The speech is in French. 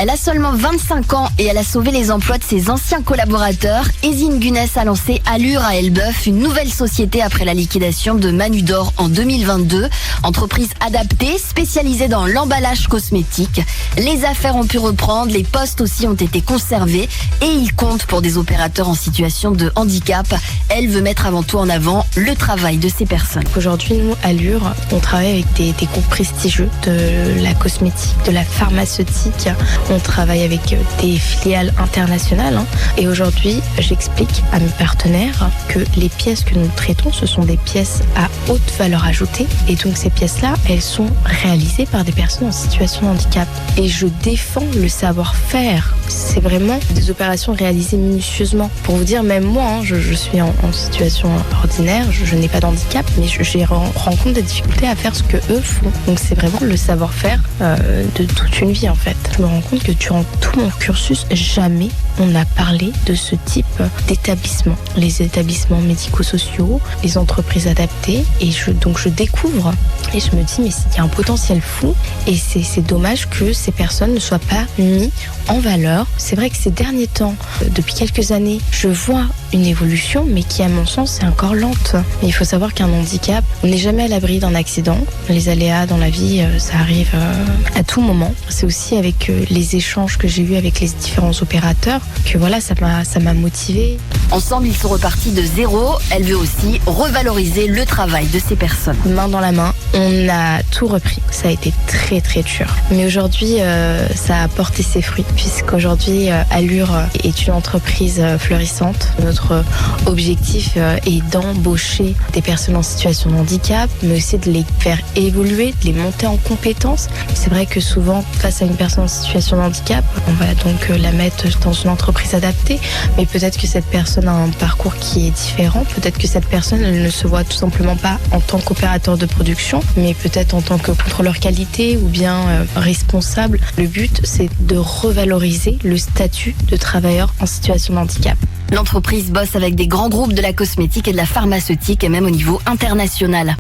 Elle a seulement 25 ans et elle a sauvé les emplois de ses anciens collaborateurs. Ezine Gunness a lancé Allure à Elbeuf, une nouvelle société après la liquidation de Manudor en 2022. Entreprise adaptée, spécialisée dans l'emballage cosmétique. Les affaires ont pu reprendre, les postes aussi ont été conservés et il compte pour des opérateurs en situation de handicap. Elle veut mettre avant tout en avant le travail de ces personnes. Aujourd'hui, nous, Allure, on travaille avec des groupes prestigieux de la cosmétique, de la pharmaceutique. On travaille avec des filiales internationales. Et aujourd'hui, j'explique à mes partenaires que les pièces que nous traitons, ce sont des pièces à haute valeur ajoutée. Et donc ces pièces-là, elles sont réalisées par des personnes en situation de handicap. Et je défends le savoir-faire. C'est vraiment des opérations réalisées minutieusement. Pour vous dire, même moi, je suis en situation ordinaire, je n'ai pas d'handicap, mais je rencontre des difficultés à faire ce que eux font. Donc c'est vraiment le savoir-faire de toute une vie en fait. Je me rends compte que durant tout mon cursus, jamais on n'a parlé de ce type d'établissement. Les établissements médico-sociaux, les entreprises adaptées. Et donc je découvre et je me dis mais il y a un potentiel fou et c'est dommage que ces personnes ne soient pas mises en valeur. C'est vrai que ces derniers temps, depuis quelques années, je vois une évolution mais qui à mon sens est encore lente. Mais il faut savoir qu'un handicap, on n'est jamais à l'abri d'un accident. Les aléas dans la vie, ça arrive à tout moment. C'est aussi avec les échanges que j'ai eus avec les différents opérateurs que voilà, ça m'a motivée. Ensemble, ils sont repartis de zéro. Elle veut aussi revaloriser le travail de ces personnes. Main dans la main, on a tout repris. Ça a été très très dur. Mais aujourd'hui, ça a porté ses fruits puisqu'aujourd'hui, Allure est une entreprise florissante. Notre objectif est d'embaucher des personnes en situation de handicap, mais aussi de les faire évoluer, de les monter en compétences. C'est vrai que souvent, face à une personne en situation de handicap, on va donc la mettre dans une entreprise adaptée, mais peut-être que cette personne a un parcours qui est différent. Peut-être que cette personne elle ne se voit tout simplement pas en tant qu'opérateur de production, mais peut-être en tant que contrôleur qualité ou bien responsable. Le but, c'est de revaloriser le statut de travailleur en situation de handicap. L'entreprise bosse avec des grands groupes de la cosmétique et de la pharmaceutique et même au niveau international.